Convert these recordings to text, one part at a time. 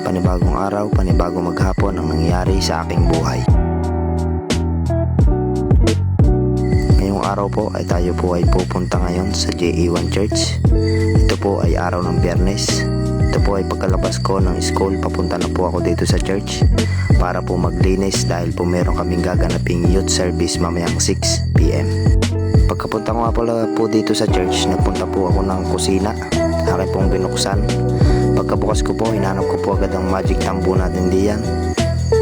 panibagong araw, panibagong maghapon ang nangyayari sa aking buhay. Ngayong araw po ay tayo po ay pupunta ngayon sa JE1 Church. Ito po ay araw ng Biyernes. Ito po ay pagkalabas ko ng school, papunta na po ako dito sa church para po maglinis dahil po meron kaming gaganaping youth service mamayang 6 PM. Pagkapunta ko nga po dito sa church, nagpunta po ako ng kusina. Akin pong binuksan. Pagkabukas ko po, hinanap ko po agad ang magic tambo natin diyan.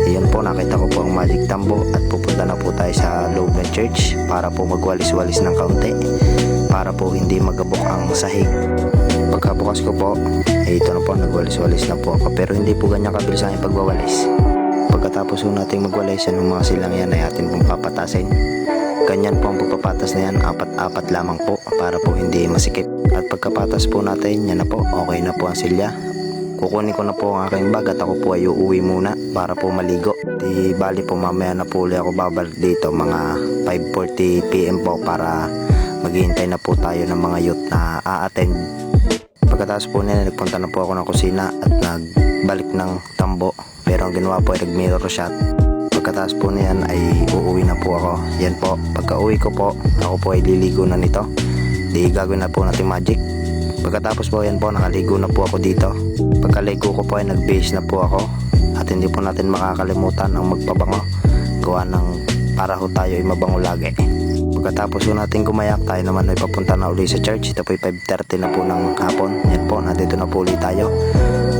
Ayan po, nakita ko po ang magic tambo at pupunta na po tayo sa loob ng church para po magwalis-walis ng kaunti para po hindi magabok ang sahig. Pagkabukas ko po, ito na po, nagwalis-walis na po ako, pero hindi po ganyan kabilis ang pagwawalis. Pagkatapos po natin magwalis, yung mga silang yan ay atin pong papatasin. Ganyan po ang pagpapatas na yan, apat-apat lamang po para po hindi masikip. At pagkapatas po natin, yan na po, okay na po ang silya. Kukunin ko na po ang aking bag at ako po ay uuwi muna para po maligo. Di bali po mamaya na po ulit ako babalik dito mga 5:40 PM po para maghihintay na po tayo ng mga youth na a-attend. Pagkatapos po nila, nagpunta na po ako ng kusina at nagbalik ng tambo. Pero ang ginawa po ay nag-mirror shot. Pagkatapos po niyan ay uuwi na po ako. Yan po, pagka uwi ko po, ako po ay liligo na nito. Di gagawin na po natin magic. Pagkatapos po yan po, nakaligo na po ako dito. Pagkaligo ko po ay nag-base na po ako. At hindi po natin makakalimutan ang magpabango. Gawa ng para ho tayo ay mabango lagi. Pagkatapos po natin gumayak, tayo naman ay papunta na uli sa church. Ito po ay 5:30 na po ng hapon. Yan po, nandito na po ulit tayo.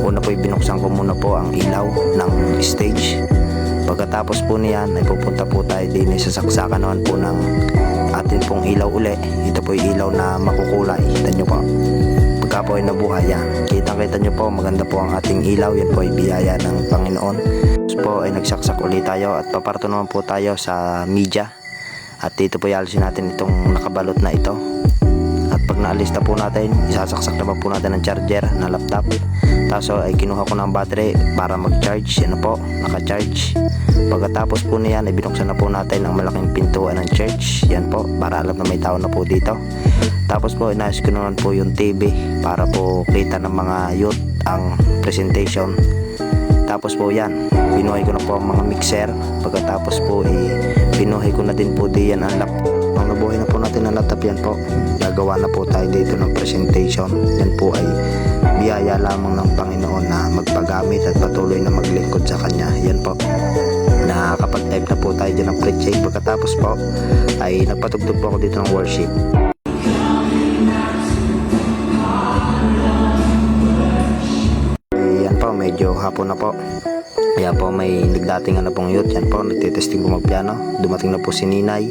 Una po ay binuksan ko muna po ang ilaw ng stage. Pagkatapos po niyan ay pupunta po tayo din sa saksakan naman po ng atin pong ilaw uli. Ito po yung ilaw na makukulay. Kita nyo po. Pagka po ay nabuhay yan. Kita nyo po, maganda po ang ating ilaw. Yan po ay biyaya ng Panginoon. Tapos po ay nagsaksak ulit tayo at paparto naman po tayo sa media. At dito po ialisin natin itong nakabalot na ito. At pag naalis na po natin, isasaksak naman po natin ang charger na laptop. Tapos ay kinuha ko ng battery para mag-charge. Yan po, naka-charge. Pagkatapos po niyan ay binuksan na po natin ang malaking pintuan ng church. Yan po, para alam na may tao na po dito. Tapos po inayos ko naman po yung TV para po kita ng mga youth ang presentation. Tapos po yan, binuhay ko na po ang mga mixer. Pagkatapos po binuhay ko na din po diyan ang laptop. Nung nabuhay na po natin ang laptop, yan po, gagawa na po tayo dito ng presentation. Yan po ay biyaya lamang ng Panginoon na magpagamit at patuloy na maglingkod sa Kanya. Yan po, nakakapag-type na po tayo dyan ng preaching. Pagkatapos po ay nagpatugtog po ako dito ng worship. Yan po, medyo hapon na po. Kaya po may nagdating na pong youth. Yan po, nagtitesting po magpiano. Dumating na po si Ninay,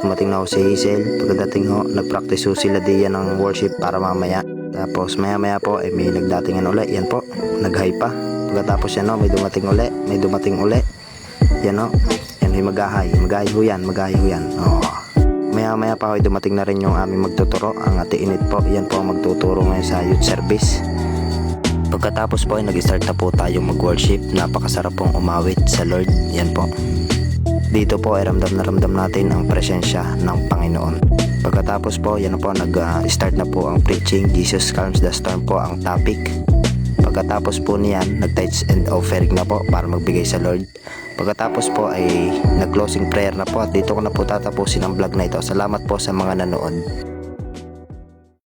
dumating na po si Hazel. Pagdating ho, nagpractice ho sila diyan ng worship para mamaya. Tapos maya po ay may nagdatingan uli. Yan po, nag-high pa. Pagkatapos yan ho, may dumating uli. Yan ho, yan ay magahay ho yan. Oh. Maya pa ho ay dumating na rin yung aming magtuturo, ang Ate Init po. Yan po ang magtuturo ngayon sa youth service. Pagkatapos po ay nag-start na po tayong mag-worship. Napakasarap pong umawit sa Lord. Yan po, dito po ay ramdam na ramdam natin ang presensya ng Panginoon. Pagkatapos po, yan po, nag-start na po ang preaching. Jesus calms the storm po ang topic. Pagkatapos po niyan, nag-tithes and offering na po para magbigay sa Lord. Pagkatapos po ay nag-closing prayer na po at dito ko na po tatapusin ang vlog na ito. Salamat po sa mga nanood.